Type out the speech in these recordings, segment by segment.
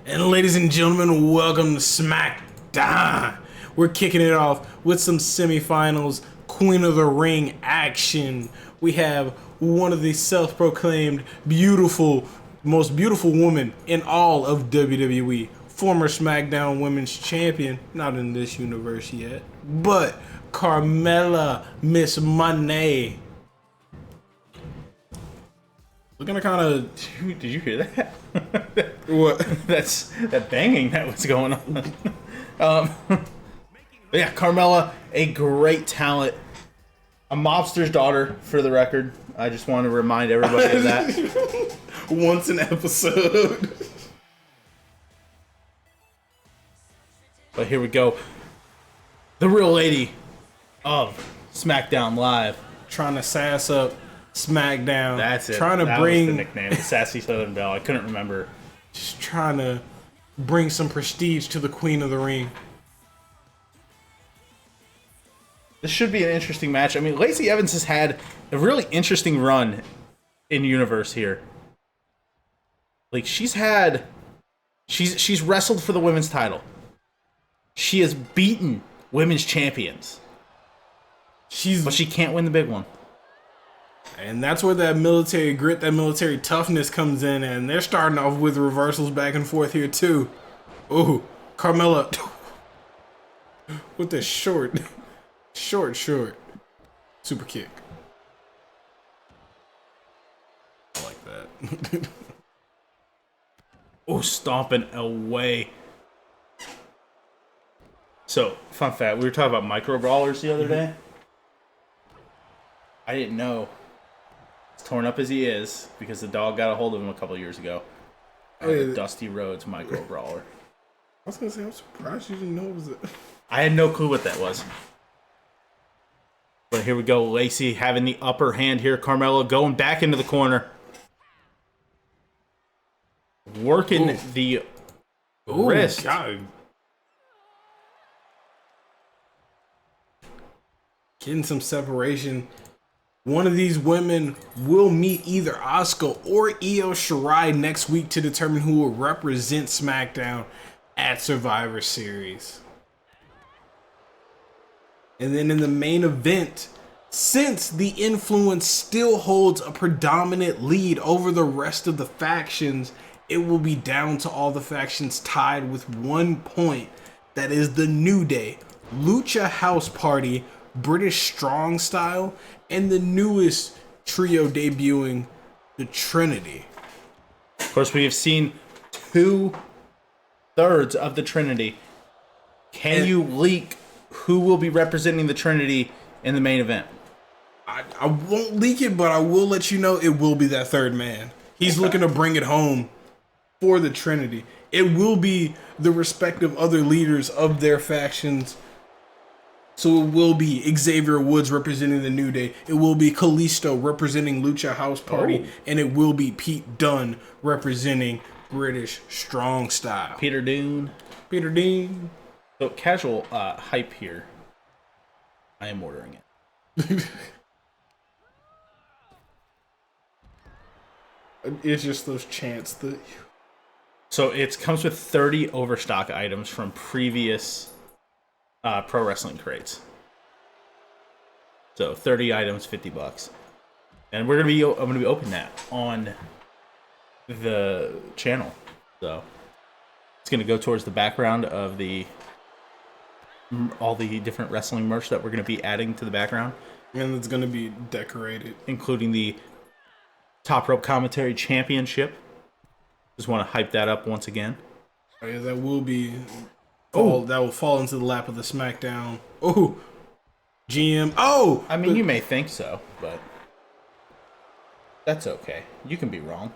And ladies and gentlemen, welcome to Smackdown. We're kicking it off with some semifinals, Queen of the Ring action. We have one of the self-proclaimed most beautiful woman in all of WWE, former SmackDown Women's Champion, not in this universe yet, but Carmella Miss Money. Looking to kind of... Did you hear that? What? That's that banging that was going on. But yeah, Carmella, a great talent. A mobster's daughter, for the record. I just want to remind everybody of that. Once an episode. But here we go. The real lady of SmackDown Live. Trying to sass up Smackdown. That's it. Trying to that bring was the nickname, the Sassy Southern Belle. I couldn't remember. Just trying to bring some prestige to the Queen of the Ring. This should be an interesting match. I mean, Lacey Evans has had a really interesting run in universe here. Like she's wrestled for the women's title. She has beaten women's champions. But she can't win the big one. And that's where that military grit, that military toughness comes in, and they're starting off with reversals back and forth here too. Ooh, Carmella with this short super kick. I like that. Oh, stomping away. So, fun fact, we were talking about micro brawlers the other day. I didn't know, as torn up as he is, because the dog got a hold of him a couple years ago. Dusty Rhodes micro brawler. I was gonna say, I'm surprised you didn't know it was it. I had no clue what that was. But here we go, Lacey having the upper hand here. Carmella going back into the corner. Working the wrist. God. Getting some separation. One of these women will meet either Asuka or IO Shirai next week to determine who will represent SmackDown at Survivor Series. And then in the main event, since the Influence still holds a predominant lead over the rest of the factions, it will be down to all the factions tied with 1 point. That is the New Day, Lucha House Party, British Strong Style, and the newest trio debuting, the Trinity. Of course, we have seen 2/3 of the Trinity. Can you leak who will be representing the Trinity in the main event? I won't leak it, but I will let you know it will be that third man. He's looking to bring it home for the Trinity. It will be the respective other leaders of their factions. So it will be Xavier Woods representing the New Day. It will be Kalisto representing Lucha House Party. And it will be Pete Dunne representing British Strong Style. Peter Dunne. So casual hype here. I am ordering it. It's just those chants that... So it comes with 30 overstock items from previous pro wrestling crates. So 30 items, $50, and I'm gonna be opening that on the channel. So it's gonna go towards the background of all the different wrestling merch that we're gonna be adding to the background, and it's gonna be decorated, including the Top Rope Commentary Championship. Just want to hype that up once again. Oh yeah, that will be. That will fall into the lap of the SmackDown. Oh, GM. Oh, I mean, you may think so, but that's okay. You can be wrong.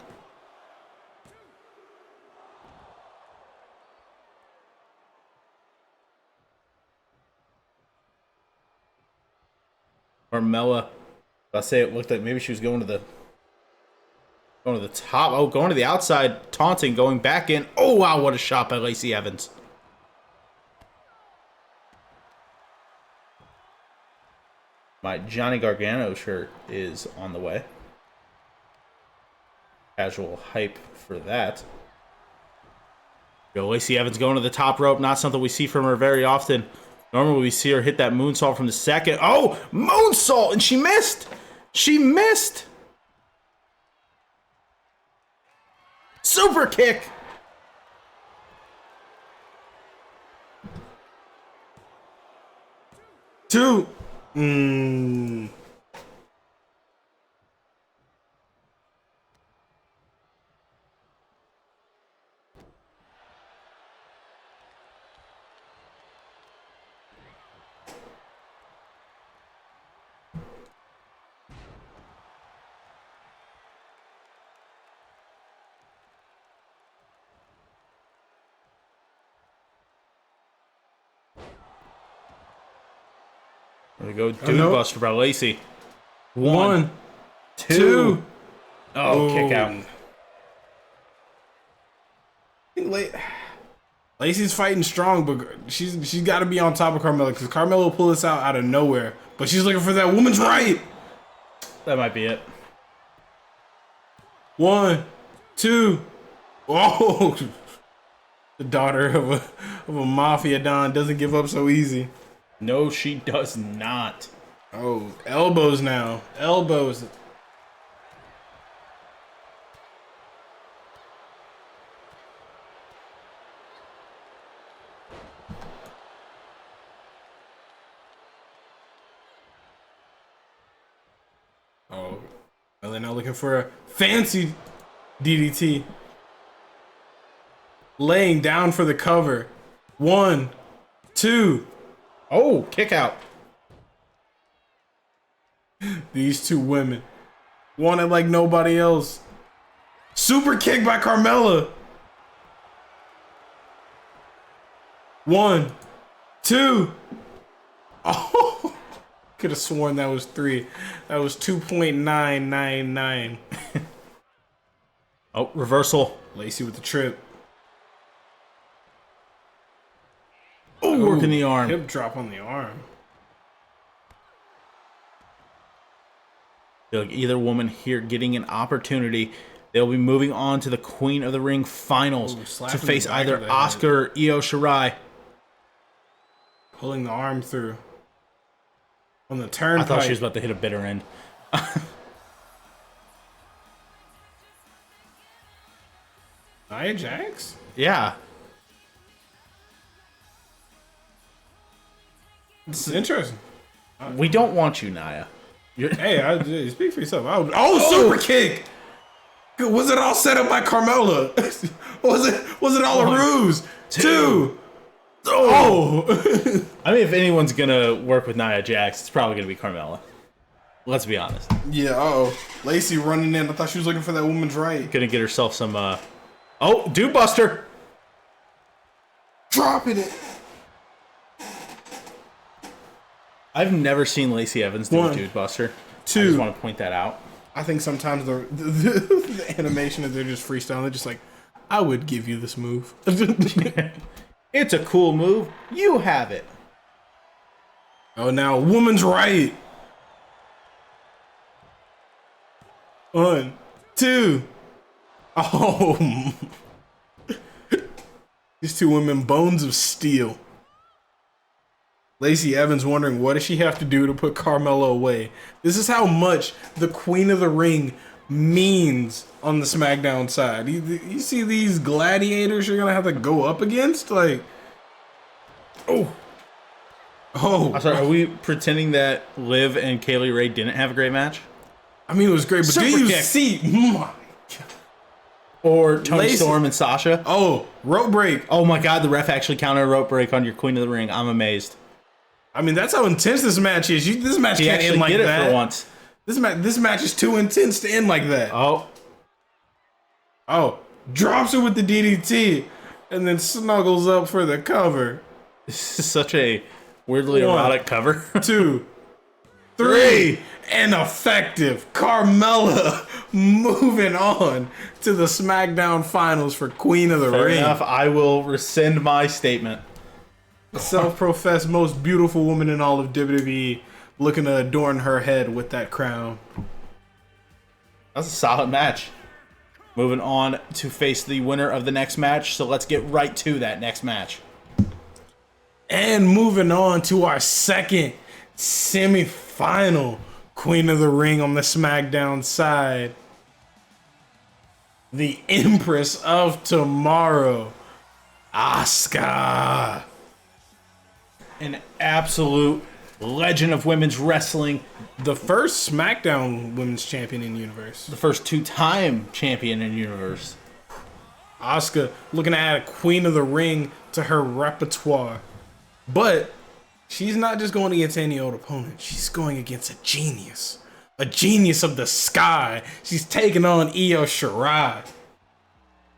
Carmella, I say it looked like maybe she was going to the top. Oh, going to the outside, taunting, going back in. Oh wow, what a shot by Lacey Evans. My Johnny Gargano shirt is on the way. Casual hype for that. Yo, Lacey Evans going to the top rope. Not something we see from her very often. Normally we see her hit that moonsault from the second. Oh, moonsault! And she missed! She missed! Super kick! Two. There we go, Dude Buster by Lacey. One, two. Oh, kick out. Lacey's fighting strong, but she's got to be on top of Carmella because Carmella will pull this out of nowhere. But she's looking for that woman's right. That might be it. One, two. Oh, the daughter of a mafia don doesn't give up so easy. No, she does not. Oh, elbows now. Elbows. Oh, well, they're now looking for a fancy DDT. Laying down for the cover. One, two. Oh, kick out. These two women want it like nobody else. Super kick by Carmella. One, two. Oh, could have sworn that was three. That was 2.999. Oh, reversal. Lacey with the trip. Oh, working the arm. Hip drop on the arm. Feel like either woman here getting an opportunity. They'll be moving on to the Queen of the Ring finals to face either Asuka or IO Shirai. Pulling the arm through. On the turn. I thought she was about to hit a bitter end. Nia Jax? Yeah. This is interesting. We don't want you, Nia. Hey, speak for yourself. Super kick! Was it all set up by Carmella? was it all a ruse? Two. Oh! I mean, if anyone's gonna work with Nia Jax, it's probably gonna be Carmella. Let's be honest. Yeah, Lacey running in. I thought she was looking for that woman's right. Gonna get herself some, Oh, Dude Buster! Dropping it. I've never seen Lacey Evans do a Dude Buster. Two. I just want to point that out. I think sometimes the animation is they're just freestyling. They're just like, I would give you this move. It's a cool move. You have it. Oh, now woman's right. One, two. Oh. These two women, bones of steel. Lacey Evans wondering what does she have to do to put Carmella away. This is how much the Queen of the Ring means on the SmackDown side. You see these gladiators you're gonna have to go up against? Like, I'm sorry, are we pretending that Liv and Kaylee Ray didn't have a great match? I mean, it was great, but do you see? My God. Or Toni Storm and Sasha? Oh, rope break. Oh my God, the ref actually counted a rope break on your Queen of the Ring. I'm amazed. I mean, that's how intense this match is. This match He can't end like did it that. for once. This match is too intense to end like that. Oh, drops her with the DDT and then snuggles up for the cover. This is such a weirdly erotic cover. 2, 3, and effective. Carmella moving on to the SmackDown finals for Queen of the Fair Ring. enough. I will rescind my statement. The self-professed most beautiful woman in all of WWE looking to adorn her head with that crown. That's a solid match. moving on to face the winner of the next match. So let's get right to that next match. And moving on to our second semi-final Queen of the Ring on the SmackDown side. The Empress of Tomorrow, Asuka. An absolute legend of women's wrestling. The first SmackDown Women's Champion in the universe. The first 2-time champion in the universe. Asuka looking to add a Queen of the Ring to her repertoire. But she's not just going against any old opponent. She's going against a genius. A genius of the sky. She's taking on IO Shirai.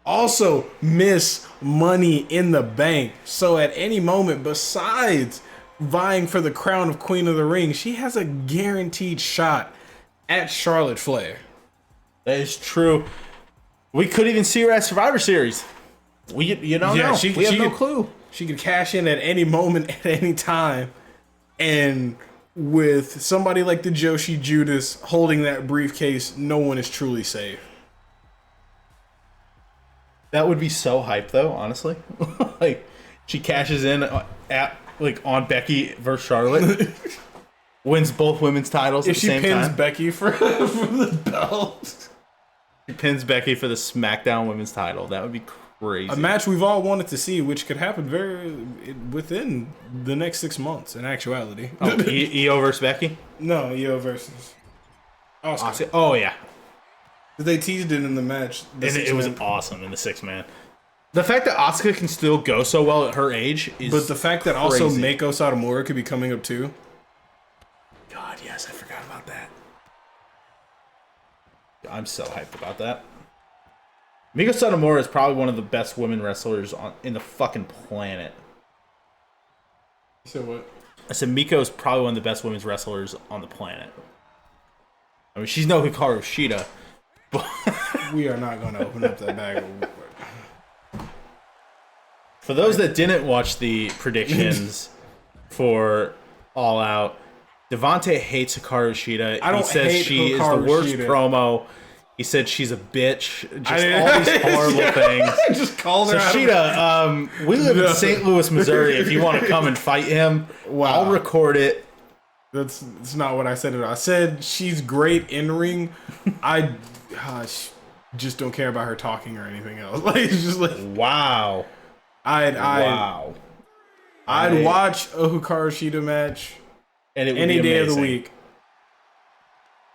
Also, Miss Money in the Bank. So at any moment, besides vying for the crown of Queen of the Ring, she has a guaranteed shot at Charlotte Flair. That is true. We could even see her at Survivor Series. We don't know. We have no clue. She could cash in at any moment, at any time. And with somebody like the Joshi Judas holding that briefcase, no one is truly safe. That would be so hype, though, honestly. Like, she cashes in on Becky versus Charlotte. Wins both women's titles at the same time. If she pins Becky for the belt. She pins Becky for the SmackDown women's title. That would be crazy. A match we've all wanted to see, which could happen within the next 6 months, in actuality. Oh, IO versus Becky? No, IO versus Asuka. Oh, yeah. They teased it in the match. And it was awesome in the 6-man. The fact that Asuka can still go so well at her age is But the fact that crazy. also Meiko Satomura could be coming up too. God, yes, I forgot about that. I'm so hyped about that. Meiko Satomura is probably one of the best women wrestlers in the fucking planet. You said what? I said Meiko is probably one of the best women's wrestlers on the planet. I mean, she's no Hikaru Shida. We are not going to open up that bag. For those that didn't watch the predictions for All Out, Devonte hates Hikaru Shida. I don't He says hate she is Hikaru the worst Shida. promo. He said she's a bitch. Just all these horrible things. I just called her So out. Shida, we live in St. Louis, Missouri. If you want to come and fight him, Wow. I'll record it. That's not what I said at all. I said she's great in ring. I just don't care about her talking or anything else. Like, it's just like Wow. I'd watch a Hikaru Shida match And it would any be day of the amazing. week.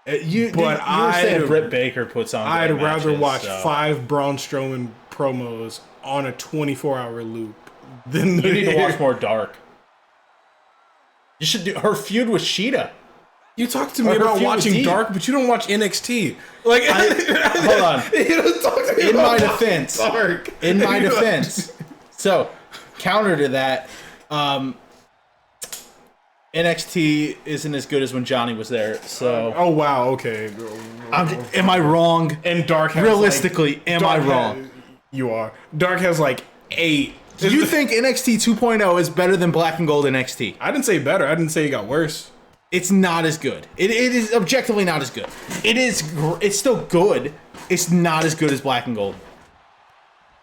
You were saying Britt Baker puts on. I'd great rather matches, watch so. 5 Braun Strowman promos on a 24-hour loop than You need to watch more Dark. You should do her feud with Shida. You talk to me Or her about feud with watching Dean. Dark, but you don't watch NXT. Like, Hold on. you don't talk to me In my about defense. Dark. In my defense. So, counter to that, NXT isn't as good as when Johnny was there. So, Oh wow, okay. am I wrong? And Dark has Realistically, am I Dark wrong? You are. Dark has like 8. Do you think NXT 2.0 is better than Black and Gold NXT? I didn't say better. I didn't say it got worse. It's not as good. It is objectively not as good. It's still good. It's not as good as Black and Gold.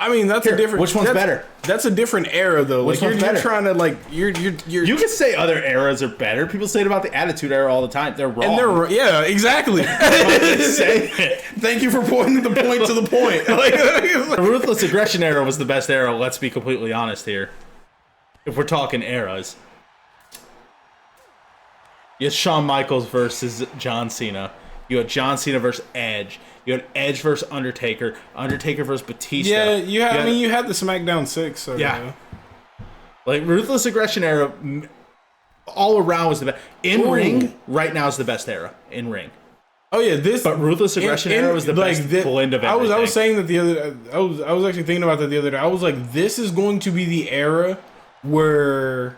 I mean, that's a different. Which one's better? That's a different era, though. Which like one's you're better? trying to like you're. You can say other eras are better. People say it about the Attitude Era all the time. They're wrong. And they're yeah, exactly. Say it. Thank you for pointing the point to the point. Like, The Ruthless Aggression Era was the best era. Let's be completely honest here. If we're talking eras. You had Shawn Michaels versus John Cena. You had John Cena versus Edge. You had Edge versus Undertaker. Undertaker versus Batista. yeah, you had. I mean, you had the SmackDown 6. So, Yeah. Like, Ruthless Aggression Era, all around was the best. In ring, right now is the best era. In ring. Oh yeah, this. But Ruthless Aggression Era was the best blend of everything. I was saying that the other. I was actually thinking about that the other day. I was like, this is going to be the era where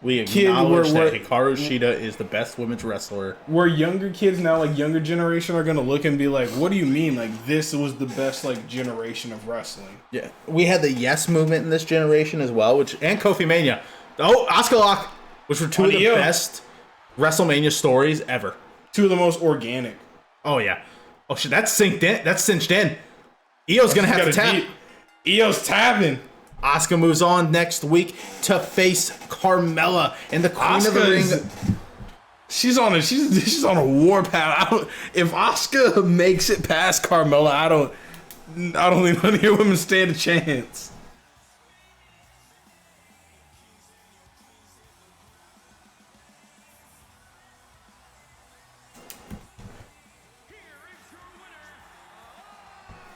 we acknowledge that Hikaru Shida is the best women's wrestler. Where younger kids now, like younger generation, are gonna look and be like, "What do you mean? Like this was the best like generation of wrestling?" Yeah, we had the Yes movement in this generation as well, and Kofi Mania. Oh, Asuka Lock, which were two of the best WrestleMania stories ever. Two of the most organic. Oh yeah. Oh shit, that's synced in. That's cinched in. Io's gonna have to tap. Io's tapping. Asuka moves on next week to face Carmella and the Queen of the Ring. She's on a warpath. If Asuka makes it past Carmella, I don't think none of your women stand a chance.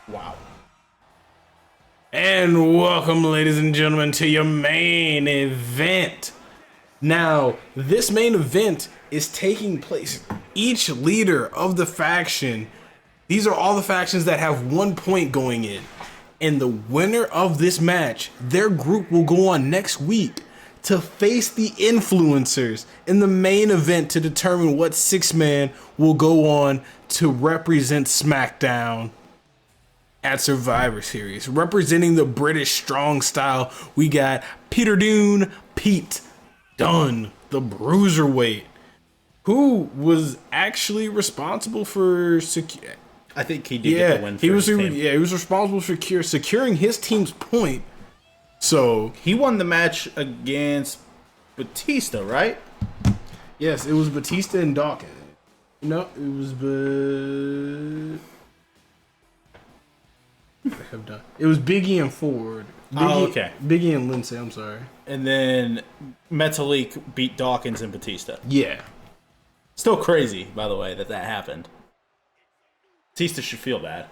Wow. And welcome, ladies and gentlemen, to your main event. Now, this main event is taking place. Each leader of the faction, these are all the factions that have 1 point going in. And the winner of this match, their group will go on next week to face the influencers in the main event to determine what 6-man will go on to represent Smackdown at Survivor Series. Representing the British strong style, we got Peter Pete Dunne, the Bruiserweight, who was actually responsible for I think he did get the win for his team. He was responsible for securing his team's point. So he won the match against Batista, right? Yes, it was Batista and Dawkins. No, it was It was Biggie and Ford. Okay. Biggie and Lindsay, I'm sorry. And then Metalik beat Dawkins and Batista. Yeah. Still crazy, by the way, that happened. Batista should feel bad.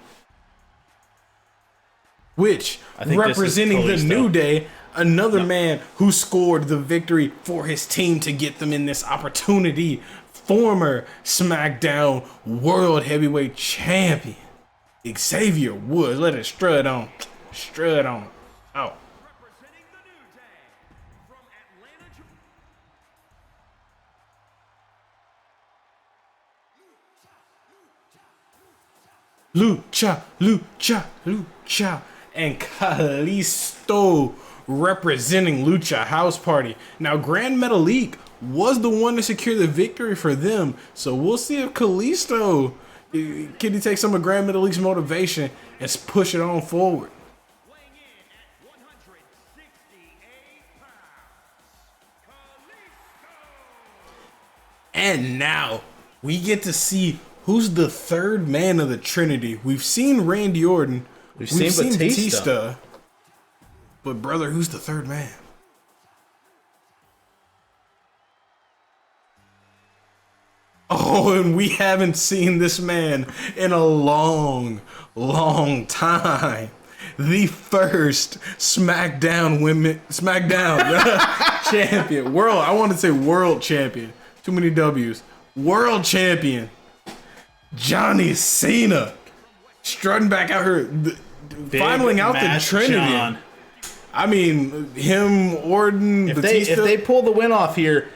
Which, representing the New Day, another man who scored the victory for his team to get them in this opportunity, former SmackDown World Heavyweight Champion, Xavier Woods. Let it strut on. Strut on. Oh. Lucha, Lucha, Lucha. And Kalisto representing Lucha House Party. Now, Grand Metalik was the one to secure the victory for them. So we'll see if Kalisto can he take some of Grand Metalik's motivation and push it on forward. And now we get to see who's the third man of the Trinity. We've seen Randy Orton. We've seen Batista. But brother, who's the third man? Oh, and we haven't seen this man in a long, long time. The first SmackDown champion. I want to say world champion. Too many W's. World champion. Johnny Cena. Strutting back out here. Finaling out the Trinity. John. I mean, him, Orton, Batista. If they pull the win off here,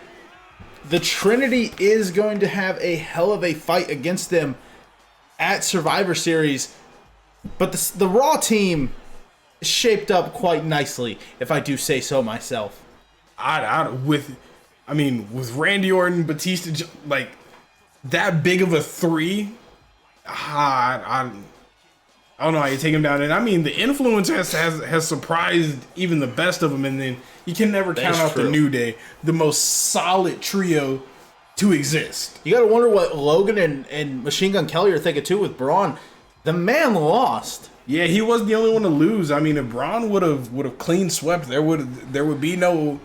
the Trinity is going to have a hell of a fight against them at Survivor Series. But the Raw team is shaped up quite nicely, if I do say so myself. With Randy Orton, Batista, like that big of a three, I don't know how you take him down. And I mean, the influence has surprised even the best of them. And then you can never count out the New Day, the most solid trio to exist. You got to wonder what Logan and Machine Gun Kelly are thinking too with Braun. The man lost. Yeah, he wasn't the only one to lose. I mean, if Braun would have clean swept, there would be no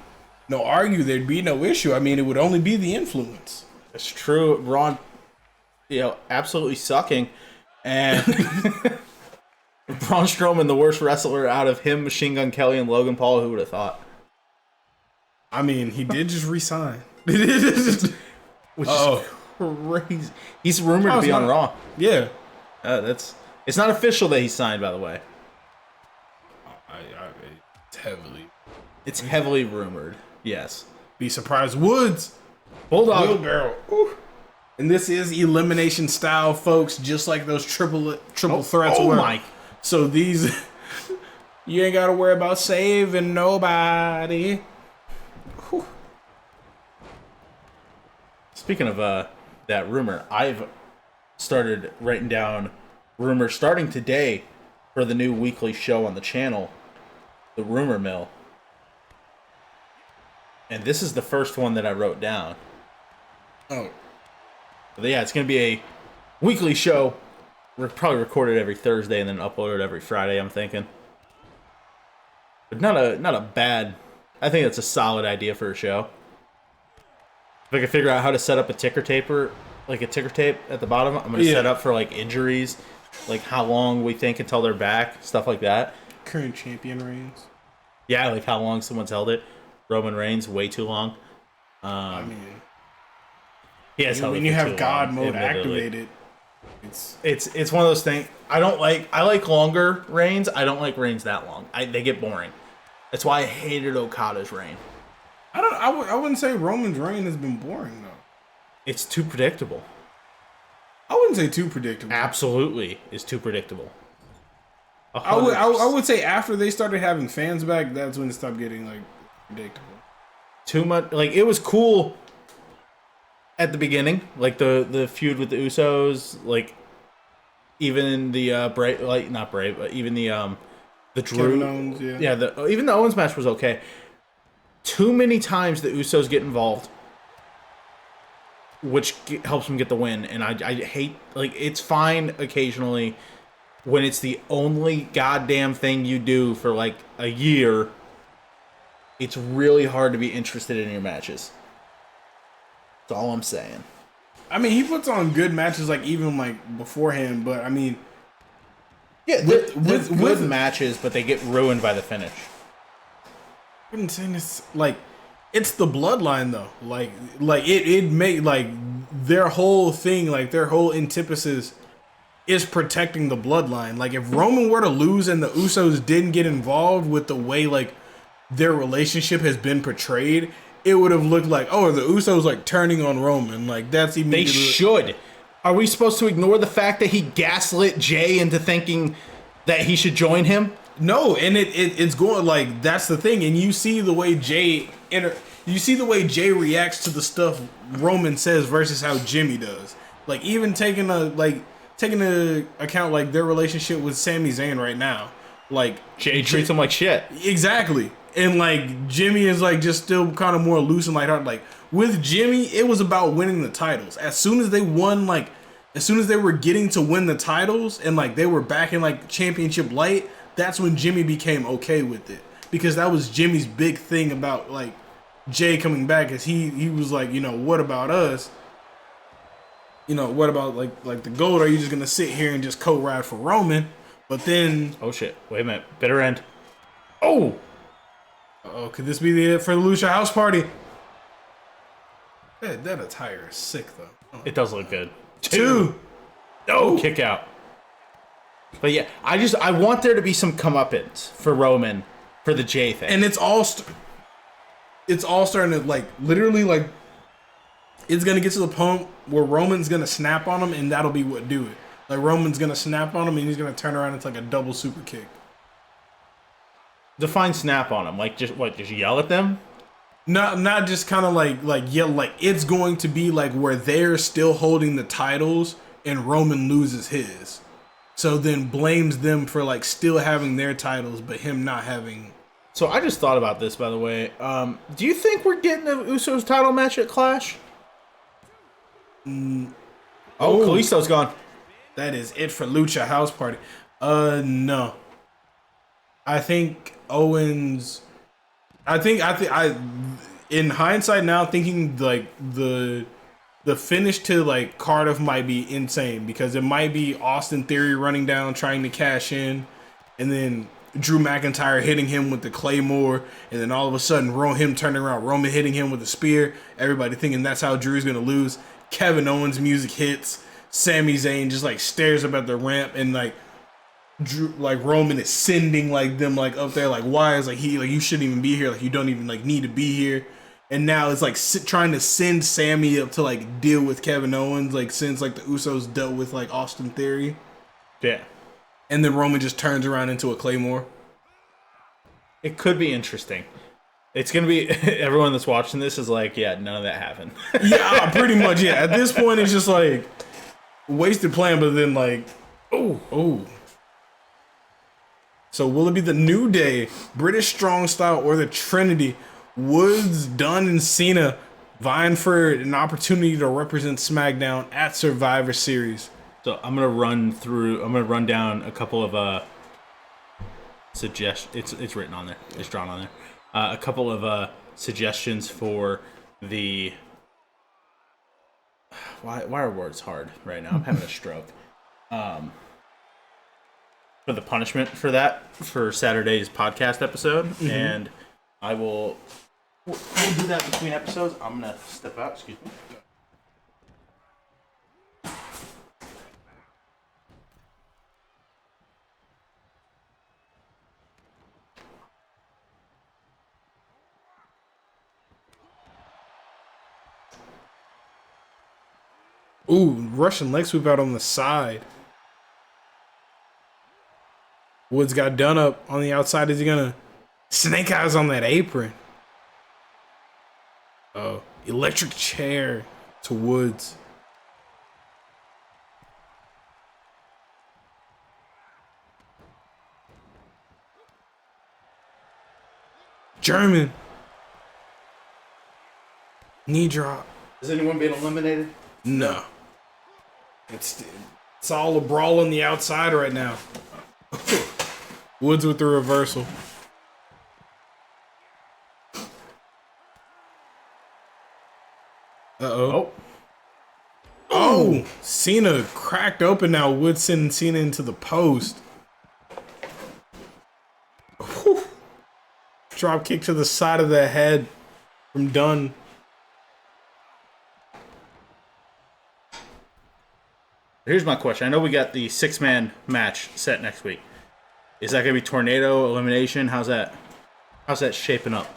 argue. There'd be no issue. I mean, it would only be the influence. It's true. Braun, absolutely sucking, and Braun Strowman, the worst wrestler out of him, Machine Gun Kelly, and Logan Paul. Who would have thought? I mean, he did just resign. Which is crazy. He's rumored to be on Raw. Yeah. It's not official that he signed, by the way. It's heavily rumored. Yes. Be surprised. Woods. Bulldog. Wheelbarrow. Ooh. And this is elimination style, folks, just like those triple threats were. Mike. So these, you ain't got to worry about saving nobody. Whew. Speaking of that rumor, I've started writing down rumors starting today for the new weekly show on the channel, The Rumor Mill. And this is the first one that I wrote down. Oh. But yeah, it's going to be a weekly show. We're probably recorded every Thursday and then uploaded every Friday, I'm thinking. But not a bad... I think that's a solid idea for a show. If I can figure out how to set up a ticker tape at the bottom, I'm going to set up for like injuries, like how long we think until they're back, stuff like that. Current champion reigns. Yeah, like how long someone's held it. Roman Reigns, way too long. I mean, when you have God mode activated, it's one of those things. I like longer reigns. I don't like reigns that long. They get boring. That's why I hated Okada's reign. I wouldn't say Roman's reign has been boring though. It's too predictable. I wouldn't say too predictable. Absolutely, is too predictable. I would say after they started having fans back, that's when it stopped getting like predictable. Too much. Like it was cool at the beginning, like the feud with the Usos, like even the Bray, like not Bray, but even the Drew, Kevin Owens, even the Owens match was okay. Too many times the Usos get involved, which helps them get the win, and I hate, like, it's fine occasionally when it's the only goddamn thing you do for like a year. It's really hard to be interested in your matches. That's all I'm saying. I mean, he puts on good matches, like even like beforehand, but I mean, yeah, with good matches, but they get ruined by the finish. I wouldn't say this like it's the bloodline though. Like it made like their whole thing, like their whole antithesis is protecting the bloodline. Like if Roman were to lose and the Usos didn't get involved with the way like their relationship has been portrayed, it would have looked like, oh, the Usos like turning on Roman. Like that's immediately. They should. Are we supposed to ignore the fact that he gaslit Jay into thinking that he should join him? No, and it's going like that's the thing, and you see the way Jay reacts to the stuff Roman says versus how Jimmy does. Like even taking into account like their relationship with Sami Zayn right now, like Jay treats him like shit. Exactly, and like Jimmy is like just still kind of more loose and lighthearted. Like with Jimmy, it was about winning the titles. As soon as they were getting to win the titles and like they were back in like championship light, that's when Jimmy became okay with it, because that was Jimmy's big thing about like Jay coming back, is he was like, you know, what about us? You know, what about like the gold? Are you just gonna sit here and just co-ride for Roman? But then, oh shit! Wait a minute, bitter end. Oh, could this be the for the Lucha House Party? That attire is sick though. Oh, it does look good. Two. No kick out. But yeah, I want there to be some comeuppance for Roman for the Jay thing, and it's all starting to like literally like it's gonna get to the point where Roman's gonna snap on him, and that'll be what do it. Like Roman's gonna snap on him, and he's gonna turn around. It's like a double super kick. Define snap on him, like just yell at them. Not just kind of like yell. Like it's going to be like where they're still holding the titles, and Roman loses his. So then blames them for like still having their titles, but him not having. So I just thought about this, by the way. Do you think we're getting an Usos title match at Clash? Kalisto's gone. That is it for Lucha House Party. No. I think Owens. I in hindsight now, thinking like the finish to like Cardiff might be insane, because it might be Austin Theory running down trying to cash in, and then Drew McIntyre hitting him with the Claymore, and then all of a sudden him turning around, Roman hitting him with a spear, everybody thinking that's how Drew's gonna lose. Kevin Owens music hits, Sami Zayn just like stares up at the ramp, and like Drew, like Roman is sending like them like up there, like why is like he like you shouldn't even be here, like you don't even like need to be here. And now it's like trying to send Sammy up to like deal with Kevin Owens, like since like the Usos dealt with like Austin Theory. Yeah. And then Roman just turns around into a Claymore. It could be interesting. It's going to be, everyone that's watching this is like, yeah, none of that happened. Yeah, pretty much, yeah. At this point, it's just like wasted plan, but then like, oh. So will it be the New Day, British Strong Style, or the Trinity? Woods, Dunne, and Cena vying for an opportunity to represent SmackDown at Survivor Series. So I'm gonna run down a couple of suggestions. It's written on there. It's drawn on there. A couple of suggestions for the. Why are words hard right now? I'm having a stroke. For the punishment for Saturday's podcast episode, and I will. We'll do that between episodes. I'm gonna step out. Excuse me. Ooh, Russian leg sweep out on the side. Woods got done up on the outside. Is he gonna snake eyes on that apron? Oh, electric chair to Woods. German. Knee drop. Has anyone been eliminated? No. It's all a brawl on the outside right now. Woods with the reversal. Uh-oh. Oh! Cena cracked open now. Woods sending Cena into the post. Whew. Drop kick to the side of the head from Dunne. Here's my question. I know we got the 6-man match set next week. Is that going to be tornado elimination? How's that shaping up?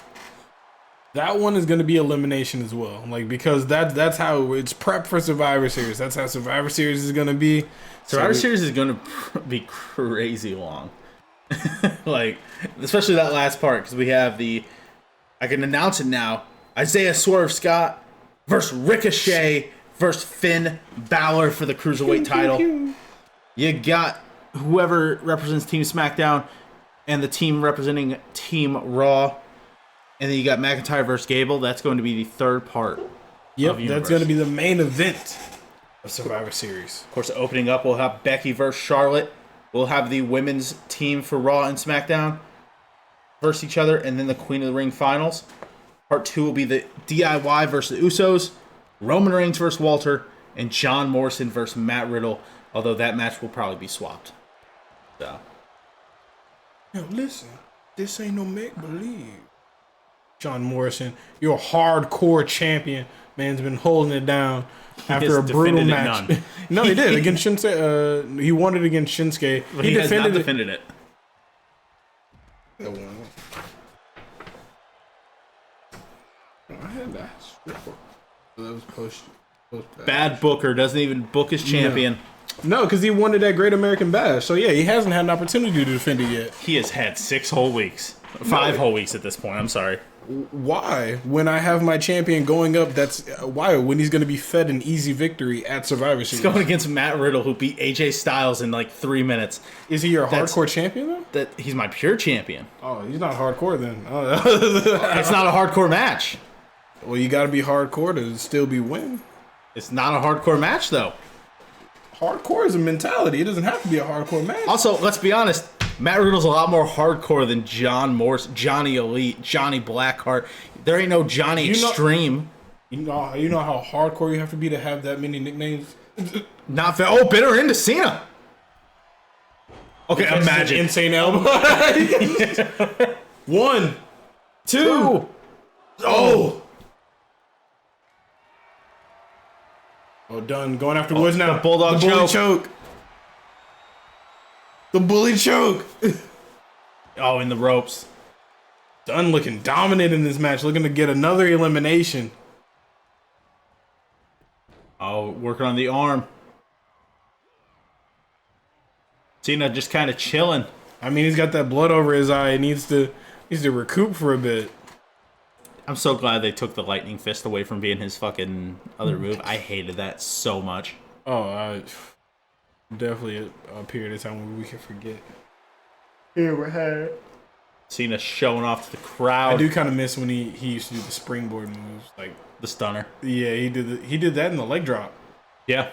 That one is going to be elimination as well. Like, because that's how it's prep for Survivor Series. That's how Survivor Series is going to be. Survivor Series is going to be crazy long. Like, especially that last part, because we have I can announce it now, Isaiah Swerve Scott versus Ricochet versus Finn Balor for the Cruiserweight title. You got whoever represents Team SmackDown and the team representing Team Raw. And then you got McIntyre versus Gable. That's going to be the third part. Yep, that's going to be the main event of Survivor Series. Of course, opening up, we'll have Becky versus Charlotte. We'll have the women's team for Raw and SmackDown versus each other. And then the Queen of the Ring finals. Part 2 will be the DIY versus the Usos. Roman Reigns versus Walter. And John Morrison versus Matt Riddle. Although that match will probably be swapped. So. Now listen, this ain't no make-believe. John Morrison, you're a hardcore champion. Man's been holding it down after a brutal match. No, he did against Shinsuke. He won it against Shinsuke. He has not defended it. I had that. That was post Bad booker doesn't even book his champion. No, because he won it at Great American Bash. So yeah, he hasn't had an opportunity to defend it yet. He has had 6 whole weeks. 5 whole weeks at this point. I'm sorry. Why? When I have my champion going up, that's why. When he's going to be fed an easy victory at Survivor Series. He's going against Matt Riddle, who beat AJ Styles in like 3 minutes. Is he your hardcore champion though? He's my pure champion. Oh, he's not hardcore then. It's not a hardcore match. Well, you got to be hardcore to still be win. It's not a hardcore match though. Hardcore is a mentality. It doesn't have to be a hardcore match. Also, let's be honest. Matt Riddle's a lot more hardcore than John Morse, Johnny Elite, Johnny Blackheart. There ain't no Johnny Extreme. You know how hardcore you have to be to have that many nicknames? Not fair. Oh, bitter into Cena. Okay, imagine. Insane elbow. 1, 2. Oh. Oh, Dunne going after Woods now. The bulldog choke. The bully choke. Oh, in the ropes. Dunne looking dominant in this match, looking to get another elimination. Oh, working on the arm. Cena just kind of chilling. I mean, he's got that blood over his eye. He needs to recoup for a bit. I'm so glad they took the lightning fist away from being his fucking other move. I hated that so much. Oh, definitely a period of time where we can forget. Cena showing off to the I crowd. do kind of miss when he used to do the springboard moves. Like, The stunner. yeah, he did that in the leg drop. Yeah.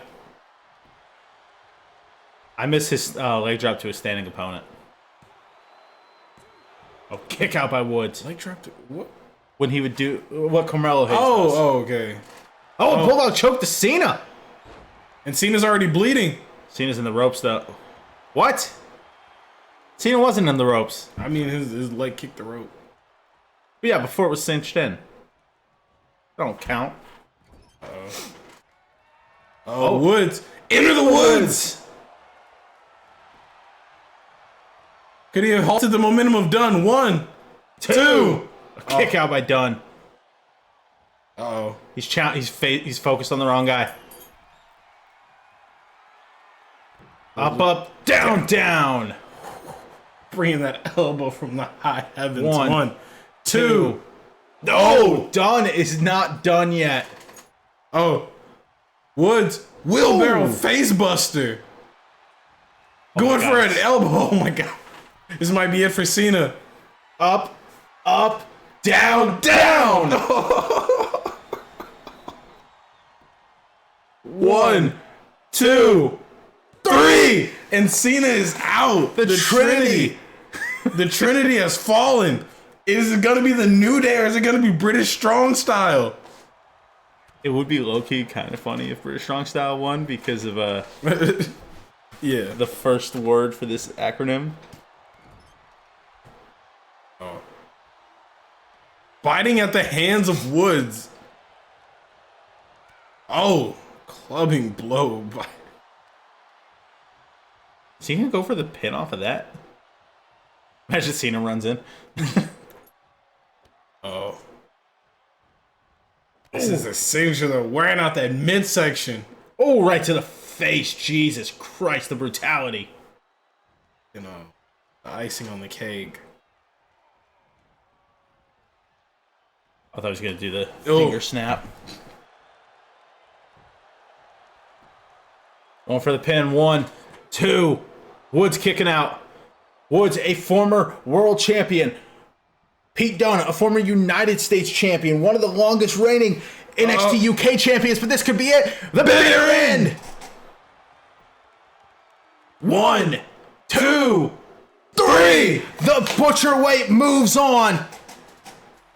I miss his leg drop to a standing opponent. Oh, kick out by Woods. Leg drop to what? When he would do what Carmelo hates. Oh, okay. Oh, bulldog choke to Cena. And Cena's already bleeding. Cena's in the ropes though. What? Cena wasn't in the ropes. I mean, his leg kicked the rope. But yeah, before it was cinched in. Don't count. Oh, Woods. Enter the Woods. Could he have halted the momentum of Dunne? 1, 2. A kick out by Dunne. Uh-oh. He's focused on the wrong guy. Up, down, down. Bringing that elbow from the high heavens. 1, 1, 2. Oh, Dunne is not done yet. Oh. Woods. Wheelbarrow Ooh. face buster. Going for an elbow. Oh my god. This might be it for Cena. Up, down, down. 1, 2, 3. And Cena is out. The Trinity. The Trinity has fallen. Is it going to be the New Day or is it going to be British Strong Style? It would be low-key kind of funny if British Strong Style won because of Yeah. the first word for this acronym. Oh. Biting at the hands of Woods. Oh. Clubbing blow. Is he gonna go for the pin off of that? Imagine Cena runs in. Oh. This is a signature. They're wearing out that midsection. Oh, right to the face. Jesus Christ, the brutality. You know, the icing on the cake. I thought he was gonna do the Oh. finger snap. Going for the pin. 1, 2. Woods kicking out. Woods, a former world champion. Pete Dunne, a former United States champion. One of the longest reigning NXT UK champions. But this could be it. The bitter end. 1, 2, 3. The Butcher Weight moves on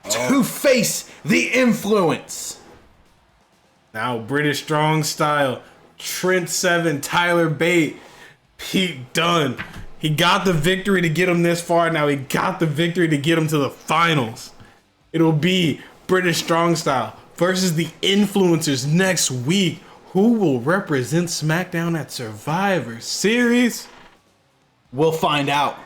to face the Influence. Now, British Strong Style. Trent Seven, Tyler Bate, Pete Dunne. He got the victory to get him this far. Now he got the victory to get him to the finals. It'll be British Strong Style versus the Influencers next week. Who will represent SmackDown at Survivor Series? We'll find out.